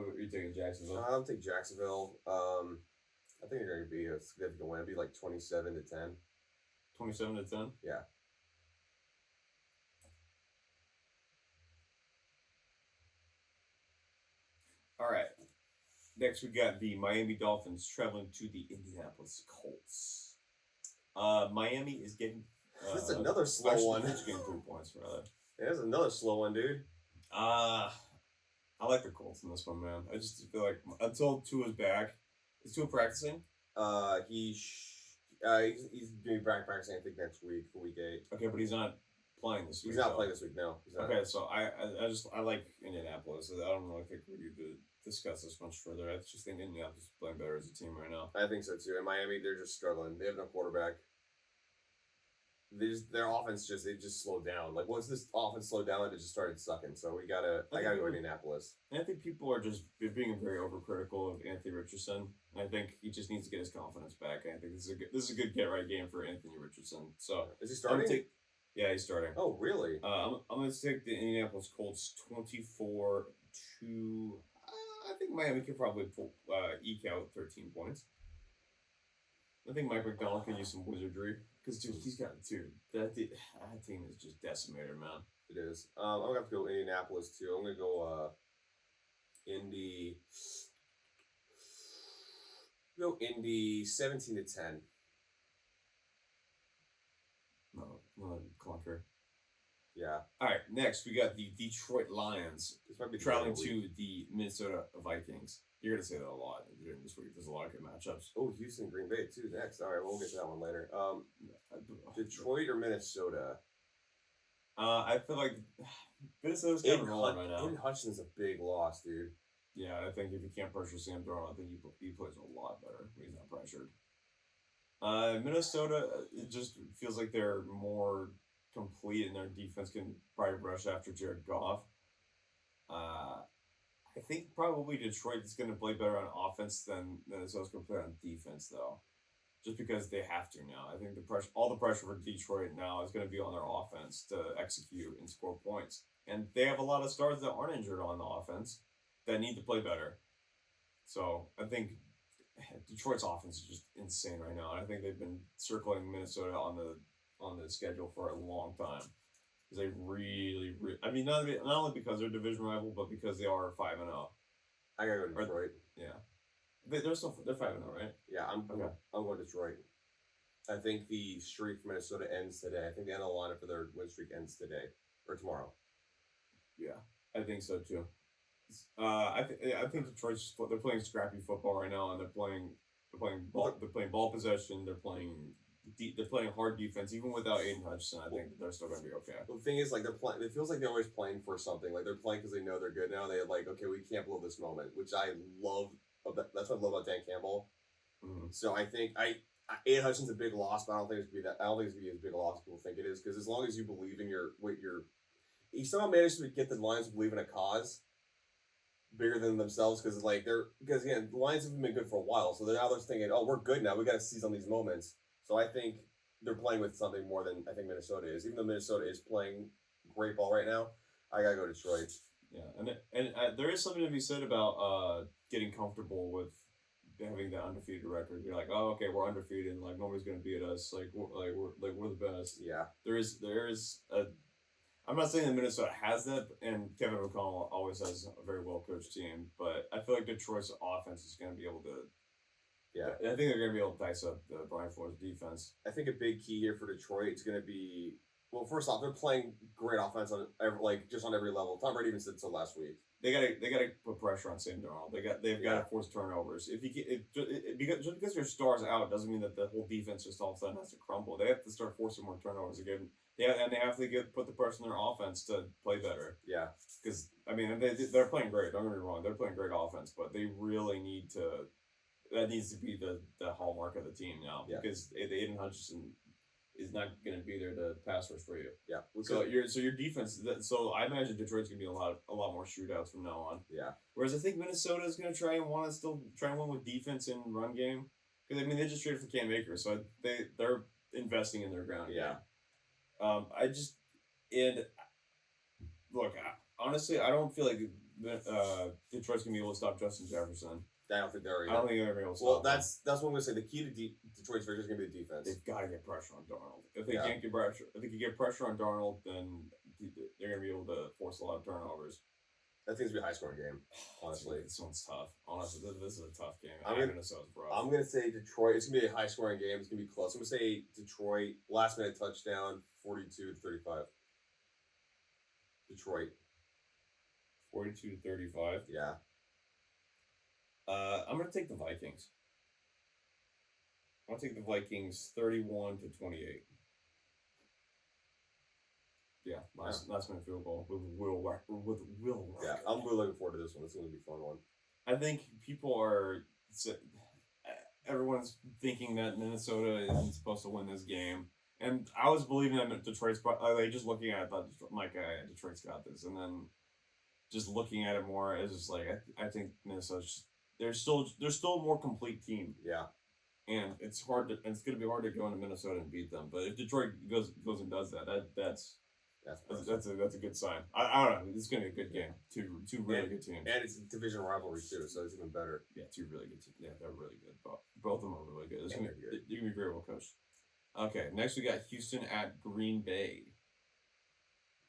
What are you taking, Jacksonville? I'll take Jacksonville. I think they're going to be a significant win. It'd be like 27-10. 27-10. Yeah. All right. Next, we got the Miami Dolphins traveling to the Indianapolis Colts. Miami is getting. This is another slow actually, one. Colts getting 3 points, rather. Yeah, that's another slow one, dude. I like the Colts in this one, man. I just feel like until Tua's back, is Tua practicing? He's doing practicing. I think next week for week 8. Okay, but he's not playing this week. He's not playing this week. No. He's not. Okay, so I like Indianapolis. I don't really think we need to discuss this much further. I just think Indianapolis is playing better as a team right now. I think so too. In Miami, they're just struggling. They have no quarterback. Their offense just slowed down. Like once this offense slowed down, it just started sucking. So I gotta go Indianapolis. And I think people are just being very overcritical of Anthony Richardson. And I think he just needs to get his confidence back. And I think this is a good get right game for Anthony Richardson. So is he starting? Yeah, he's starting. Oh, really? I'm going to take the Indianapolis Colts 24 to. I think Miami could probably eke out 13 points. I think Mike McDonald can use some wizardry because that team is just decimated, man. It is. I'm gonna have to go Indianapolis too. I'm gonna go Indy 17-10. No, clunker. Yeah. All right. Next, we got the Detroit Lions This might be traveling to the Minnesota Vikings. You're gonna say that a lot during this week. There's a lot of good matchups. Oh, Houston, Green Bay too. Next. All right, we'll get to that one later. Detroit or Minnesota? I feel like Minnesota's kind of rolling right now. Aiden Hutchinson's a big loss, dude. Yeah, I think if you can't pressure Sam Darnold, I think he plays a lot better when he's not pressured. Minnesota, it just feels like they're more complete and their defense can probably rush after Jared Goff. I think probably Detroit is going to play better on offense than Minnesota's going to play on defense, though. Just because they have to now. I think all the pressure for Detroit now is going to be on their offense to execute and score points. And they have a lot of stars that aren't injured on the offense that need to play better. So I think Detroit's offense is just insane right now. And I think they've been circling Minnesota on the schedule for a long time. Because they really, I mean, not only because they're division rival, but because they are 5-0. I gotta go Detroit. Yeah. They're 5-0, right? Yeah, I'm going Detroit. I think the streak for Minnesota ends today. I think the NL lineup for their win streak ends today or tomorrow. Yeah, I think so too. I think Detroit's they're playing scrappy football right now, and they're playing ball possession. They're playing hard defense, even without Aiden Hutchinson. I think they're still gonna be okay. The thing is, like they're playing. It feels like they're always playing for something. Like they're playing because they know they're good now. They're like, okay, we can't blow this moment, which I love. That's what I love about Dan Campbell. Mm-hmm. So I think Aiden Hutchinson's a big loss, but I don't think it's gonna be that. I don't think it's gonna be as big a loss as people think it is. Because as long as you believe in he somehow managed to get the Lions to believe in a cause bigger than themselves. Because again, the Lions have been good for a while, so they're thinking, oh, we're good now. We got to seize on these moments. So I think they're playing with something more than I think Minnesota is. Even though Minnesota is playing great ball right now, I gotta go Detroit. Yeah, and there is something to be said about getting comfortable with having that undefeated record. You're like, oh, okay, we're undefeated, and like nobody's gonna beat us. We're the best. Yeah. There is a. I'm not saying that Minnesota has that, and Kevin O'Connell always has a very well coached team, but I feel like Detroit's offense is going to be able to. Yeah, I think they're going to be able to dice up the Brian Flores defense. I think a big key here for Detroit is going to be, well, first off, they're playing great offense on every level. Tom Brady even said so last week. They gotta put pressure on Sam Darnold. They've got to force turnovers. Because your star's out doesn't mean that the whole defense just all of a sudden has to crumble. They have to start forcing more turnovers again. Yeah, and they have to put the pressure on their offense to play better. Yeah, because I mean they're playing great. Don't get me wrong, they're playing great offense, but they really need to. That needs to be the hallmark of the team now, because Aiden Hutchinson is not going to be there to pass rush for you. Yeah. So your defense. So I imagine Detroit's going to be a lot more shootouts from now on. Yeah. Whereas I think Minnesota is going to try and win with defense and run game, because I mean they just traded for Cam Akers, so they're investing in their ground. Yeah. Look, honestly, I don't feel like Detroit's gonna be able to stop Justin Jefferson. I don't think they're. I don't think they're gonna be able to stop. Well, him. that's what I'm gonna say. The key to Detroit's victory is gonna be the defense. They've got to get pressure on Darnold. If they Yeah. can't get pressure, if they can get pressure on Darnold, then they're gonna be able to force a lot of turnovers. I think it's gonna be a high scoring game. Honestly, This one's tough. Honestly, this is a tough game. I'm gonna- Minnesota's rough. I'm gonna say Detroit. It's gonna be a high scoring game. It's gonna be close. I'm gonna say Detroit last minute touchdown, 42-35. Detroit. 42-35. Yeah. I'm gonna take the Vikings. I'm gonna take the Vikings 31-28. Yeah, last minute field goal with Will Work. Yeah. I'm really looking forward to this one. It's gonna be a fun one. I think people are. Everyone's thinking that Minnesota isn't supposed to win this game, and I was believing that Detroit's. Like just looking at it, I thought Detroit's got this, and then just looking at it more, it's just like I think Minnesota's. They're still a more complete team, Yeah. and it's hard to. It's going to be hard to go into Minnesota and beat them. But if Detroit goes and does that, that's a good sign. I don't know. It's going to be a good game. Two really good teams. And it's a division rivalry too, so it's even better. Yeah, two really good teams. Yeah, they're really good. Both of them are really good. It's Yeah, gonna, they're good. they're gonna be very well coached. Okay, next we got Houston at Green Bay.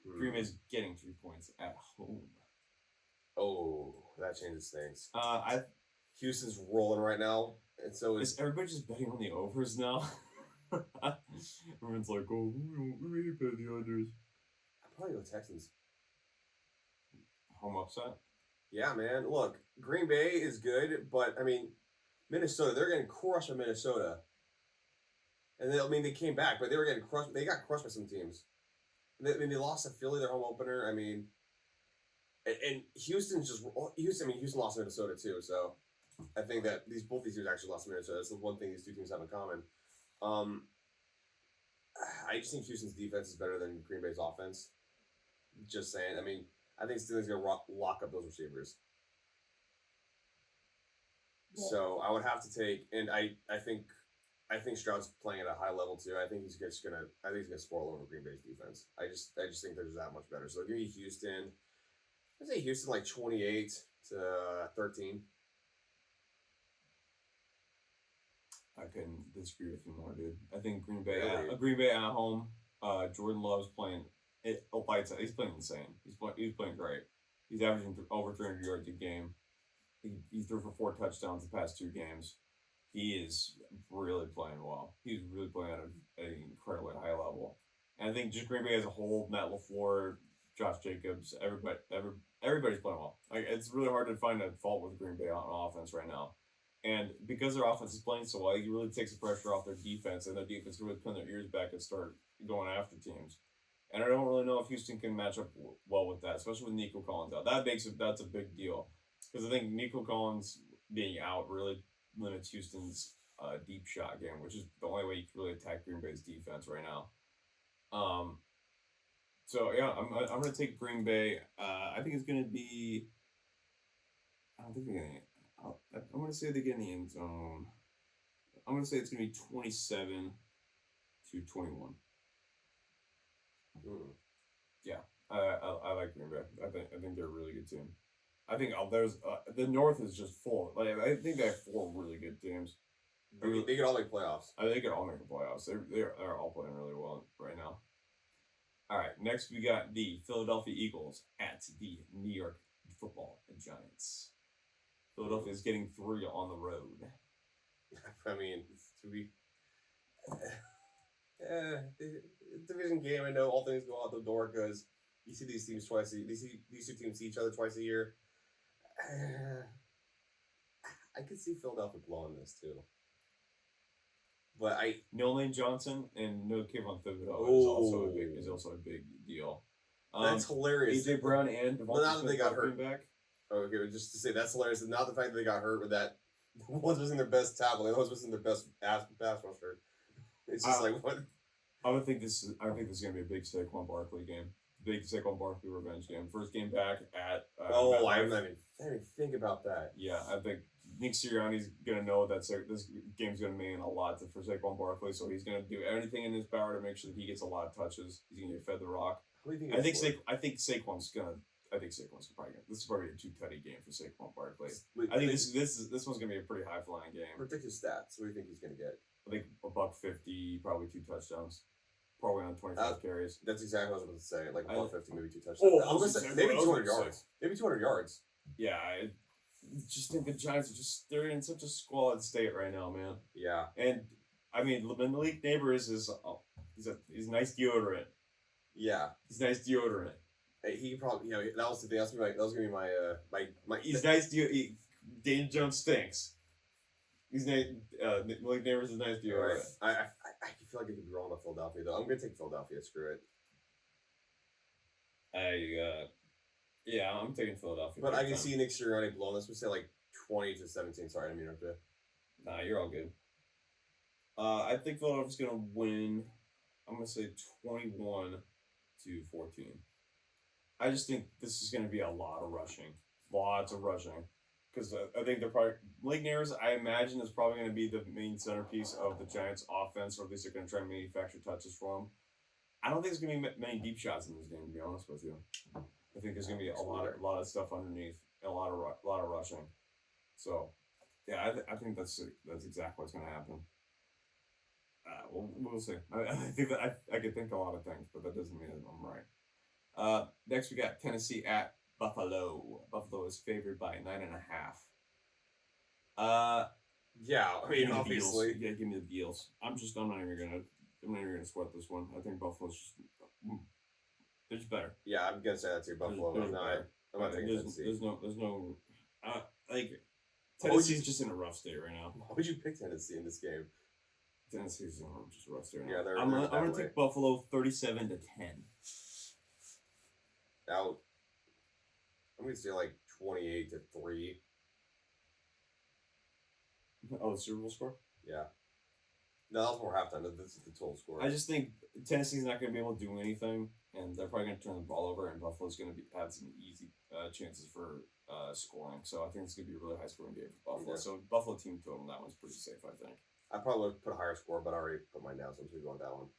Green Bay's getting 3 points at home. Oh, that changes things. I Houston's rolling right now, and so is everybody just betting on the overs now? Everyone's like, oh, we ain't bet the unders. I'd probably go Texans. Home upset. Yeah, man. Look, Green Bay is good, but I mean, Minnesota, they're getting crushed by Minnesota. And they came back, but they were getting crushed. They got crushed by some teams. They lost to Philly, their home opener. I mean, and Houston lost to Minnesota too. So I think that both these teams actually lost to Minnesota. That's the one thing these two teams have in common. I just think Houston's defense is better than Green Bay's offense. Just saying. I mean, I think Steelers gonna lock up those receivers. Yeah. So I would have to take, and I think Stroud's playing at a high level too. I think he's gonna score all over Green Bay's defense. I just think they're just that much better. So give me Houston. I'd say Houston like 28-13. I couldn't disagree with you more, dude. I think Green Bay Really? Green Bay at home. Jordan Love's playing it. Lights out. He's playing insane. He's playing great. He's averaging over 300 yards a game. He threw for 4 touchdowns the past 2 games. He is really playing well. He's really playing at an incredibly high level. And I think just Green Bay as a whole, Matt LaFleur, Josh Jacobs, everybody's playing well. Like it's really hard to find a fault with Green Bay on offense right now. And because their offense is playing so well, it really takes the pressure off their defense, and their defense can really pin their ears back and start going after teams. And I don't really know if Houston can match up well with that, especially with Nico Collins out. That's a big deal because I think Nico Collins being out really limits Houston's deep shot game, which is the only way you can really attack Green Bay's defense right now. So yeah, I'm gonna take Green Bay. I think it's gonna be. I don't think they're gonna. I'm gonna say they get in the end zone. I'm gonna say it's gonna be 27-21. Yeah, I like Green Bay. I think they're a really good team. I think there's the North is just full. Like I think they have 4 really good teams. They could all make playoffs. I think they could all make the playoffs. They're all playing really well right now. All right, next we got the Philadelphia Eagles at the New York Football Giants. Philadelphia is getting 3 on the road. I mean, to be division game. I know all things go out the door because you see these teams twice. These 2 teams see each other twice a year. I could see Philadelphia blowing this too. But No Lane Johnson and no Kayvon Thibodeau is also a big deal. That's hilarious. AJ Brown and Devontae now that they got hurt. back. Okay, just to say that's hilarious. And not the fact that they got hurt with that. One's missing their best tackle. The other one's missing their best pass rusher. It's just like what. I think this is gonna be a big Saquon Barkley game. Big Saquon Barkley revenge game. First game back at. I didn't even think about that. Yeah, I think Nick Sirianni's gonna know that this game's gonna mean a lot for Saquon Barkley, so he's gonna do everything in his power to make sure that he gets a lot of touches. He's gonna get fed the rock. What do you think? I think Saquon's gonna. I think Saquon's this is probably a 2 tutty game for Saquon Barkley. Wait, I think this one's gonna be a pretty high flying game. predict his stats. What do you think he's gonna get? I think $150, probably 2 touchdowns, probably on 25 carries. That's exactly what I was about to say. Like I- 150, maybe 2 touchdowns. Oh, I'm gonna that's say exactly maybe what I was 200 gonna yards. Maybe 200 yards. Yeah, I just think the Giants are they're in such a squalid state right now, man. Yeah. And I mean, Malik Neighbors is he's nice deodorant. Yeah. He's nice deodorant. Hey, he probably that was the thing. That was gonna be my He's nice Daniel Jones stinks. He's nice. Malik Neighbors is nice deodorant. Right. I feel like I could be wrong about Philadelphia though. I'm gonna take Philadelphia. Screw it. Yeah, I'm taking Philadelphia. But I can see Nick Sirianni blowing this. We say like 20-17. Sorry, I didn't mean to. Nah, you're all good. I think Philadelphia's gonna win. I'm gonna say 21-14. I just think this is gonna be a lot of rushing, lots of rushing, because I think they're probably Malik Neighbors. I imagine is probably gonna be the main centerpiece of the Giants' offense, or at least they're gonna try and manufacture touches for him. I don't think there's gonna be many deep shots in this game, to be honest with you. I think there's gonna be a lot of stuff underneath, a lot of rushing. So, yeah, I think that's exactly what's gonna happen. We'll see. I think that I could think a lot of things, but that doesn't mean that I'm right. Next we got Tennessee at Buffalo. Buffalo is favored by 9.5. Yeah, I mean, obviously. Yeah, give me the Beals. I'm not even gonna sweat this one. I think Buffalo's they're just better. Yeah, I'm gonna say that too. Buffalo. They're I'm not taking Tennessee. There's no like Tennessee's just in a rough state right now. Why would you pick Tennessee in this game? Tennessee's in just a rough state right Yeah, now. I'm gonna take Buffalo 37-10. Out. I'm gonna say like 28-3. Oh, the Super Bowl score? Yeah. No, that was more halftime. This is the total score. I just think Tennessee's not going to be able to do anything, and they're probably going to turn the ball over, and Buffalo's going to have some easy chances for scoring. So I think it's going to be a really high scoring game for Buffalo. Yeah. So Buffalo team total, that one's pretty safe, I think. I probably would have put a higher score, but I already put mine down, so I'm going to go with that one.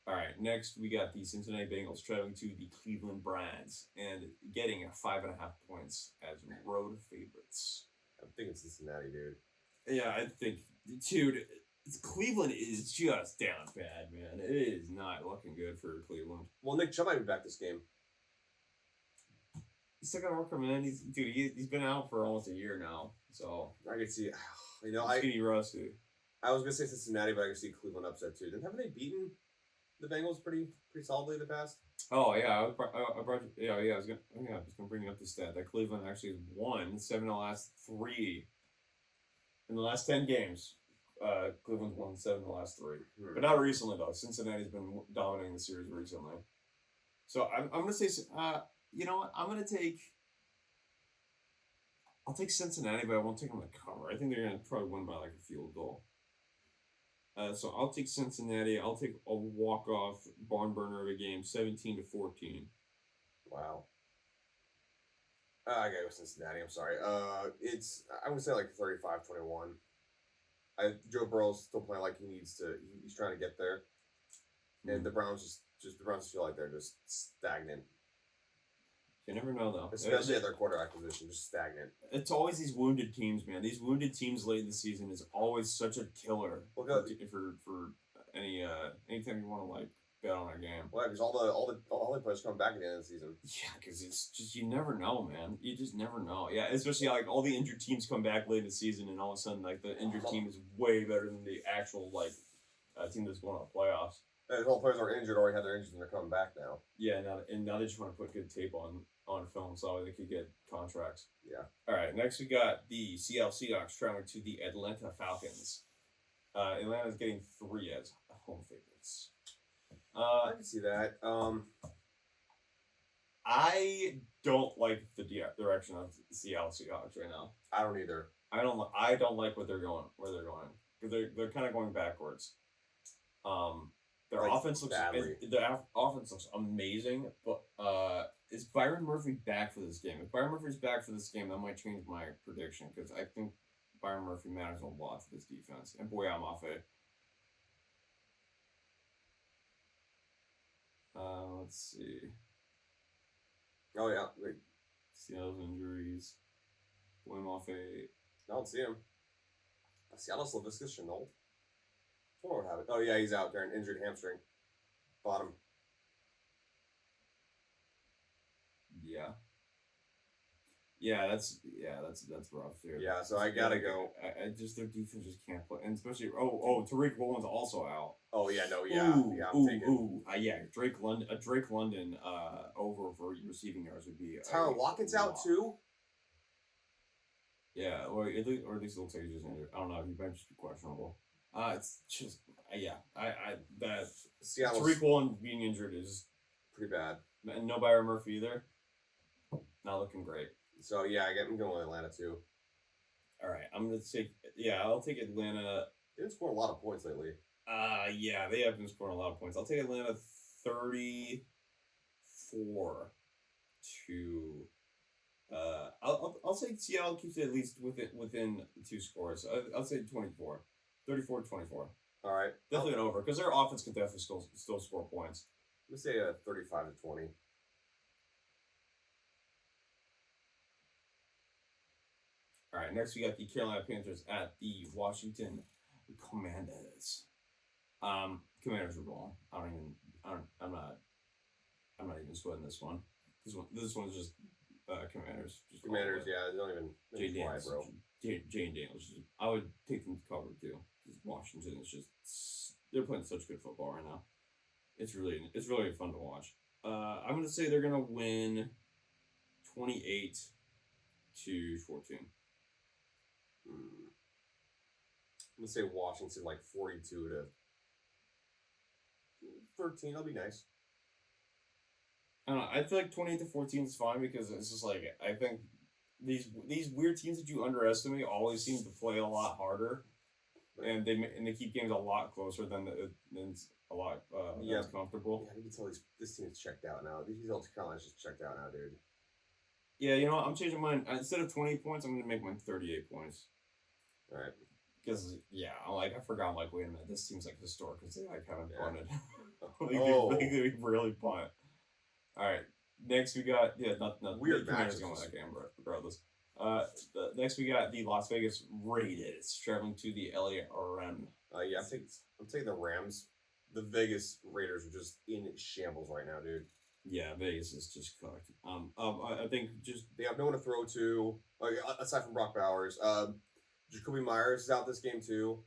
All right, next we got the Cincinnati Bengals traveling to the Cleveland Browns and getting 5.5 points as road favorites. I'm thinking Cincinnati, dude. Yeah, I think, dude, Cleveland is just down bad, man. It is not looking good for Cleveland. Well, Nick Chubb might be back this game. He's still got to work, man. He's been out for almost a year now, so I can see, he's getting rusty. I was gonna say Cincinnati, but I can see Cleveland upset too. Then haven't they beaten the Bengals pretty solidly in the past? Oh yeah, I brought you, I was gonna bring up the stat that Cleveland actually has won 7 of the last 3 in the last 10 games. Cleveland's won 7 of the last 3, but not recently though. Cincinnati's been dominating the series recently. So I'm gonna say, you know what? I'll take Cincinnati, but I won't take them to cover. I think they're gonna probably win by like a field goal. So I'll take Cincinnati. I'll take a walk-off barn burner of a game, 17-14. Wow. I gotta go Cincinnati. I'm sorry. I would say like 35-21. Joe Burrow's still playing like he needs to. He's trying to get there, and the Browns the Browns feel like they're just stagnant. You never know though, Especially at their quarterback position, just stagnant. It's always these wounded teams, man. These wounded teams late in the season is always such a killer for anytime you want to like bet on a game. Well, because all the players come back at the end of the season. Yeah, because it's just you never know, man. You just never know. Yeah, especially like all the injured teams come back late in the season, and all of a sudden like the injured team is way better than the actual like team that's going to the playoffs. And all the players are injured, already had their injuries, and they're coming back now. Yeah, now they just want to put good tape on film so they could get contracts. Yeah. All right, next we got the Seattle Seahawks traveling to the Atlanta Falcons. Atlanta's getting 3 as home favorites. I can see that. I don't like the direction of the Seattle Seahawks right now. I don't either. I don't like where they're going because they're kind of going backwards. Their Like, offense looks badly. their offense looks amazing, but is Byron Murphy back for this game? If Byron Murphy's back for this game, that might change my prediction because I think Byron Murphy matters a lot to this defense. And Boye Mafe. Oh. Let's see. Oh yeah. Wait. Seattle's injuries. William Mafe. I don't see him. Seattle's Lavisca Chenault. I don't know what happened. Oh yeah, he's out there, an injured hamstring. Bottom. Yeah. Yeah, that's rough, dude. Yeah, so I gotta go. I just their defense just can't play, and especially Tariq Woolen's also out. Oh yeah, no, yeah, I'm taking. Drake London over for receiving yards would be. Tyler Lockett's out too. Yeah, or at least it looks like he's just injured. I don't know if he benched questionable. It's just that Seattle's Tariq Woolen being injured is pretty bad. And no Byron Murphy either. Not looking great. So yeah, I'm going with Atlanta too. All right, I'll take Atlanta. They've scored a lot of points lately. Yeah, they have been scoring a lot of points. I'll take Atlanta 34 to. I'll say Seattle keeps it at least within 2 scores. I'll say 24, 34-24. All right, definitely an over because their offense can definitely still score points. Let me say 35-20. All right, next we got the Carolina Panthers at the Washington Commanders. Commanders are wrong. I'm not even sweating this one. This one's just Commanders. Just Commanders, yeah, they don't even Jay fly, Daniels, bro. Jay Daniels. I would take them to cover too. Washington is just they're playing such good football right now. It's really fun to watch. I'm gonna say they're gonna win 28-14. I'm gonna say Washington like 42-13. That'll be nice. I don't know. I feel like 28-14 is fine because it's just like I think these weird teams that you underestimate always seem to play a lot harder, and they keep games a lot closer than a lot less comfortable. Yeah, you can tell this team's checked out now. These North Carolina's just checked out now, dude. Yeah, you know what? I'm changing mine. Instead of 20 points, I'm gonna make mine 38 points. All right. Because I forgot. Like, wait a minute, this seems like historic because they haven't punted. They really punt. All right. Next we got not weird Commanders going that game, regardless. Next we got the Las Vegas Raiders traveling to the LA Rams. I'm taking the Rams. The Vegas Raiders are just in shambles right now, dude. Yeah, Vegas is just cooked. I think just they have no one to throw to, aside from Brock Bowers. Jacoby Myers is out this game too.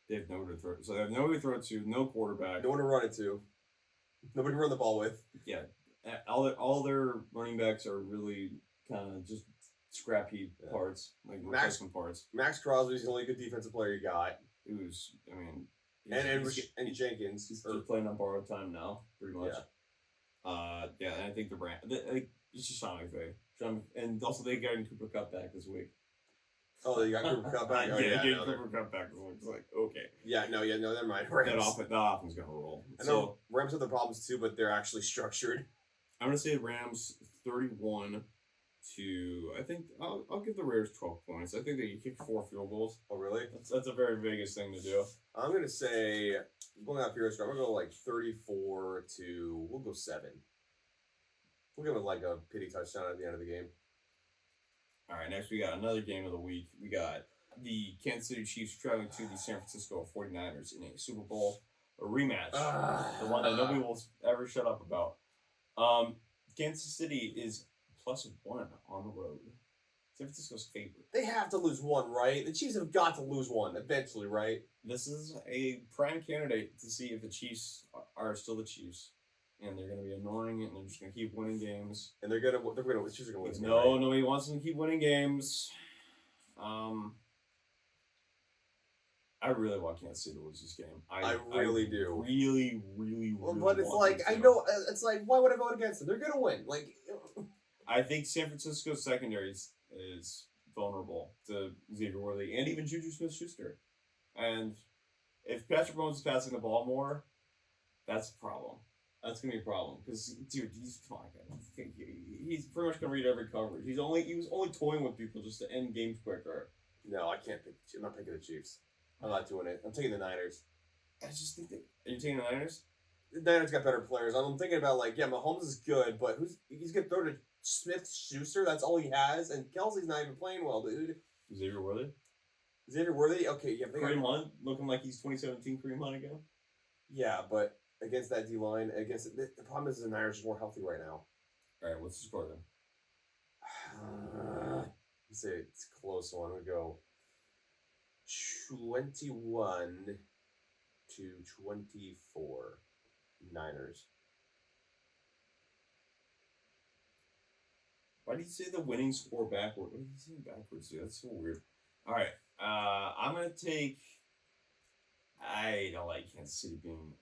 They have nowhere to throw. So they have nowhere to throw to, no quarterback. No one to run it to. Nobody to run the ball with. Yeah. All their running backs are really kind of just scrappy parts, like replacement parts. Max Crosby's the only good defensive player you got. And Jenkins. He's just playing on borrowed time now, pretty much. Yeah. And I think the brand, it's just Sean McVay. And also they got Cooper Kupp back this week. Oh, they got Cooper Kupp back? Cooper Kupp back this week. It's like, okay. Yeah, no, never mind. That offense going to roll. I know Rams have the problems too, but they're actually structured. I'm going to say Rams 31 to, I think, I'll give the Raiders 12 points. I think they kick 4 field goals. Oh, really? That's a very Vegas thing to do. I'm going to say, going out here, I'm going to go like 34 to, we'll go 7. We'll give it like a pity touchdown at the end of the game. All right, next we got another game of the week. We got the Kansas City Chiefs traveling to the San Francisco 49ers in a Super Bowl rematch. The one that nobody will ever shut up about. Kansas City is +1 on the road. San Francisco's favorite. They have to lose one, right? The Chiefs have got to lose one eventually, right? This is a prime candidate to see if the Chiefs are still the Chiefs. And they're going to be annoying, and they're just going to keep winning games. And the Chiefs are going to win. Nobody wants them to keep winning games. I really want Kansas City to lose this game. I really do. Really but it's like, I know, it's like, why would I vote against them? They're going to win. Like, I think San Francisco's secondary is vulnerable to Xavier Worthy and even Juju Smith-Schuster. And if Patrick Mahomes is passing the ball more, that's a problem. That's gonna be a problem because, dude, he's pretty much gonna read every coverage. He was only toying with people just to end games quicker. No, I can't pick. I'm not picking the Chiefs. I'm not doing it. I'm taking the Niners. I just think that. Are you taking the Niners? Niners got better players. I'm thinking about like, yeah, Mahomes is good, but he's gonna throw to Smith Schuster? That's all he has, and Kelsey's not even playing well, dude. Xavier Worthy. Xavier Worthy, okay, yeah, Kareem Hunt looking like he's 2017 Kareem Hunt again. yeah, but against that D line, the problem is the Niners are more healthy right now. All right, what's the score then? Let's say it's a close one. We go 21-24 Niners. Why did you say the winning score backward? What did you say backwards, dude? That's so weird. All right, I'm gonna take. I don't like Kansas City being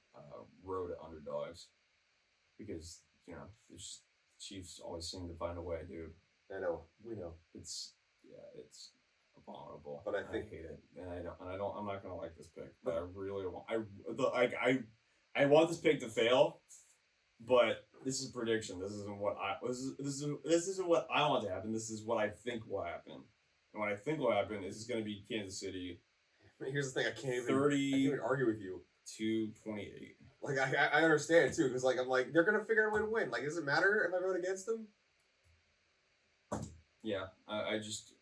road underdogs because the Chiefs always seem to find a way, dude. I know, we know. It's abominable. But I think hate it, and I don't. I'm not gonna like this pick, but I really want. I want this pick to fail, but this is prediction. This isn't what this isn't what I want to happen. This is what I think will happen. And what I think will happen is it's going to be Kansas City. Here's the thing: I can't even argue with you. 2-28. Like I understand too, because like I'm like they're gonna figure out a way to win. Like, does it matter if I vote against them? Yeah, I just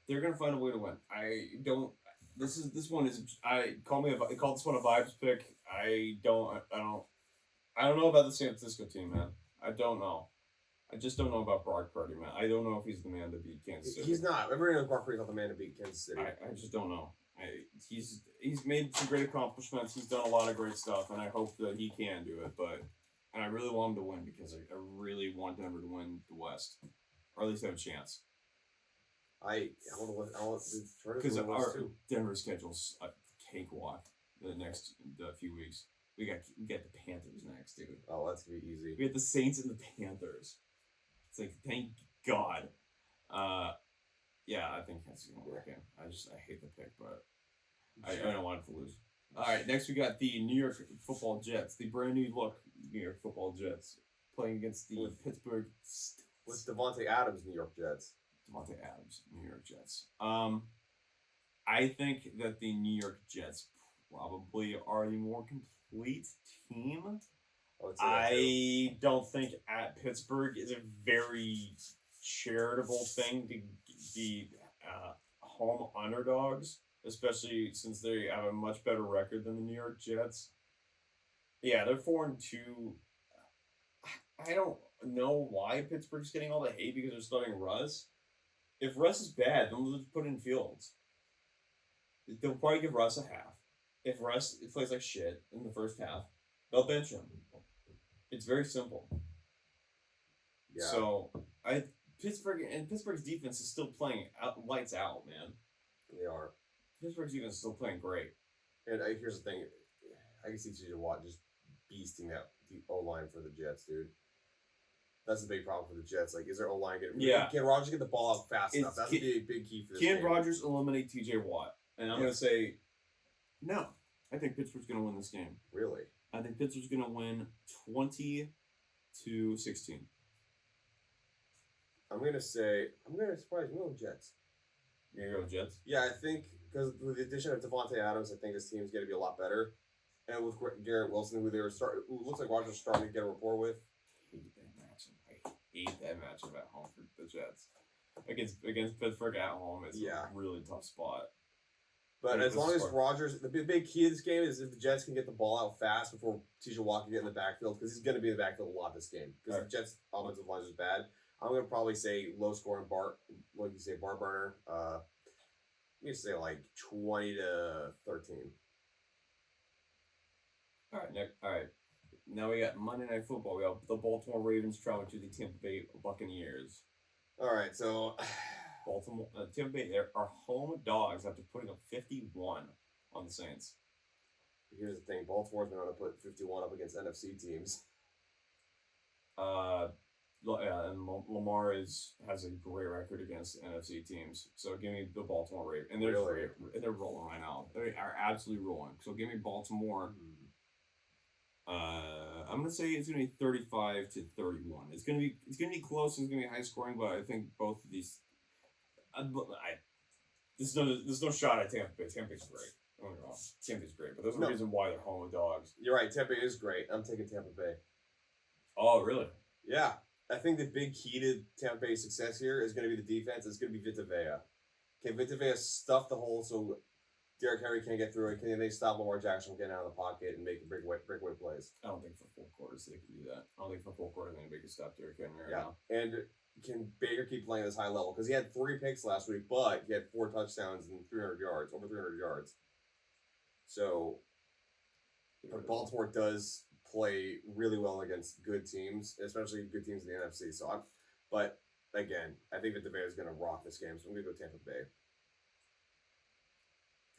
they're gonna find a way to win. I don't. This one is call this one a vibes pick. I don't know about the San Francisco team, man. I don't know. I just don't know about Brock Purdy, man. I don't know if he's the man to beat Kansas City. He's not. Everybody knows Brock Purdy's not the man to beat Kansas City. I just don't know. He's made some great accomplishments. He's done a lot of great stuff, and I hope that he can do it. And I really want him to win because I really want Denver to win the West, or at least have a chance. I want the because our Denver schedule's a cakewalk the next few weeks. We got the Panthers next, dude. Oh, that's gonna be easy. We got the Saints and the Panthers. It's like, thank God. Yeah, I think that's gonna work in. I hate the pick, but I don't want it to lose. All right, next we got the New York Football Jets, the brand new look New York Football Jets, playing against the Pittsburgh Steelers. With Devontae Adams, New York Jets. Devontae Adams, New York Jets. I think that the New York Jets probably are the more complete team. I don't think at Pittsburgh is a very charitable thing to be home underdogs, especially since they have a much better record than the New York Jets. Yeah, they're 4-2. I don't know why Pittsburgh's getting all the hate because they're starting Russ. If Russ is bad, then they'll just put in Fields. They'll probably give Russ a half. If Russ plays like shit in the first half, they'll bench him. It's very simple. Yeah. So Pittsburgh's defense is still playing lights out, man. They are. Pittsburgh's defense is still playing great. And here's the thing, I can see T.J. Watt just beasting that the O-line for the Jets, dude. That's the big problem for the Jets. Like, is their O-line getting? Yeah. Can Rodgers get the ball out fast enough? That's a big key for this game. Can Rodgers eliminate T.J. Watt? And I'm gonna say, no. I think Pittsburgh's gonna win this game. Really? I think Pittsburgh's gonna win 20-16. I'm gonna surprise you. Go Jets. You're gonna go Jets? Yeah, I think because with the addition of Devontae Adams, I think this team's gonna be a lot better. And with Garrett Wilson, who looks like Rodgers starting to get a rapport with. I hate that matchup at home for the Jets. Against Pittsburgh at home is a really tough spot. But as long as Rodgers, the big key of this game is if the Jets can get the ball out fast before T.J. Watt can get in the backfield, because he's going to be in the backfield a lot this game. Because the Jets' offensive line is bad. I'm going to probably say low scoring bar burner. I'm going to say like 20-13. All right. Now we got Monday Night Football. We got the Baltimore Ravens traveling to the Tampa Bay Buccaneers. All right, so Tampa Bay, our home dogs after putting up 51 on the Saints. Here's the thing: Baltimore's been able to put 51 up against NFC teams. Yeah, and Lamar has a great record against NFC teams. So give me the Baltimore Ravens, and they're rolling right now. They are absolutely rolling. So give me Baltimore. I'm gonna say it's gonna be 35-31. It's gonna be close. It's gonna be high scoring, but I think both of these. There's no shot at Tampa Bay. Tampa Bay's great. Don't get me wrong. Tampa's great, but there's a No. reason why they're home with dogs. You're right. Tampa is great. I'm taking Tampa Bay. Oh, really? Yeah, I think the big key to Tampa Bay's success here is going to be the defense. It's going to be Vita Vea. Can Vita Vea stuff the hole so Derrick Henry can't get through it? Can they stop Lamar Jackson from getting out of the pocket and making breakaway plays? I don't think for 4 quarters they can do that. I don't think for 4 quarters anybody can stop Derrick Henry right Yeah, now. and can Baker keep playing this high level? Because he had 3 picks last week, but he had 4 touchdowns and 300 yards, over 300 yards. So, but Baltimore does play really well against good teams, especially good teams in the NFC. But again, I think that Vea is going to rock this game, so I'm going to go Tampa Bay.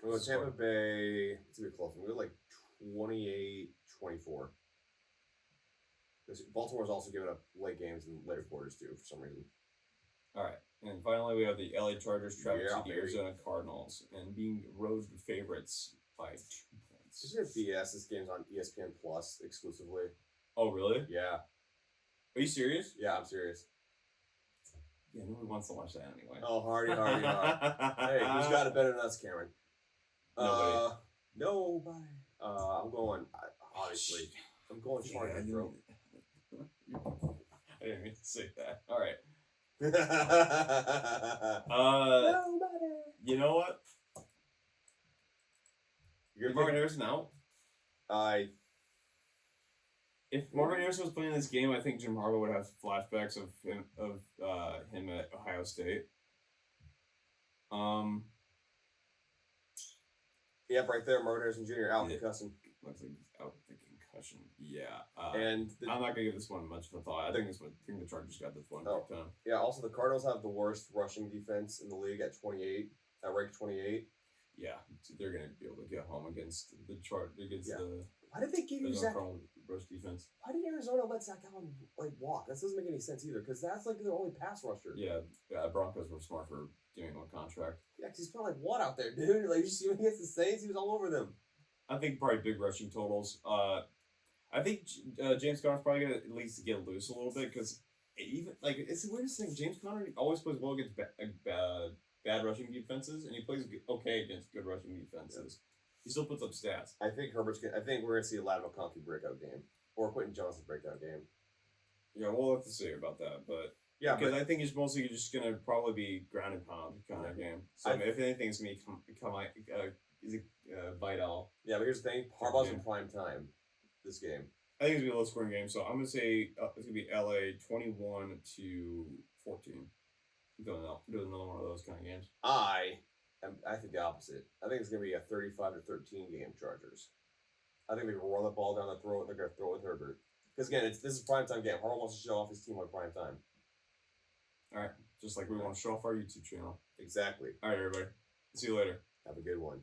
I'm going to Tampa Bay. It's going to be close. I'm going to go like 28-24. Baltimore's also giving up late games and later quarters too, for some reason. All right, and finally we have the LA Chargers traveling Yeah, to the baby. Arizona Cardinals and being road favorites by 2 points. This is BS. This game's on ESPN Plus exclusively. Oh, really? Yeah. Are you serious? Yeah, I'm serious. Yeah, nobody wants to watch that anyway. Oh, hardy. Hey, who's got it better than us, Cameron? Nobody. Nobody. I'm going, obviously. I'm going Chargers, bro. I didn't mean to say that. All right. Nobody. You know what? You're Is Marvin Harrison out? If Marvin Harrison was playing this game, I think Jim Harbaugh would have flashbacks of him at Ohio State. Yep, right there, Marvin Harrison Jr. out Yeah. concussing. Looks like he's out with the concussion. Yeah. And I'm not gonna give this one much of a thought. I think the Chargers got this one. Oh. Big time. yeah, also the Cardinals have the worst rushing defense in the league at 28, at rank 28. Yeah, they're gonna be able to get home against the Yeah. the Why did they give you Arizona Zach? Cardinals rush defense. Why did Arizona let Zach Allen walk? That doesn't make any sense either, because that's like their only pass rusher. Yeah, Broncos were smart for giving him a contract. Yeah, because he's playing like what out there, dude? Like you see him against the Saints, he was all over them. I think probably big rushing totals. I think James Conner's probably gonna at least get loose a little bit because even like it's the weirdest thing. James Conner always plays well against bad rushing defenses, and he plays okay against good rushing defenses. He still puts up stats. I think I think we're gonna see a Ladd McConkey breakout game or Quentin Johnson breakout game. Yeah, we'll have to see about that, but Yeah, because but I think it's mostly just gonna probably be ground and pound kind of game. So if anything, it's gonna be Vidal. yeah, but here's the thing: Harbaugh's in prime time. This game. I think it's gonna be a low scoring game, so I'm gonna say it's gonna be LA 21-14. Doing another one of those kind of games. I think the opposite. I think it's gonna be a 35-13 game Chargers. I think they're gonna roll the ball down the throat. They're gonna throw it with Herbert. Because again, this is prime time game. Harbaugh wants to show off his team on prime time. All right, just like we want to show off our YouTube channel. Exactly. All right, everybody. See you later. Have a good one.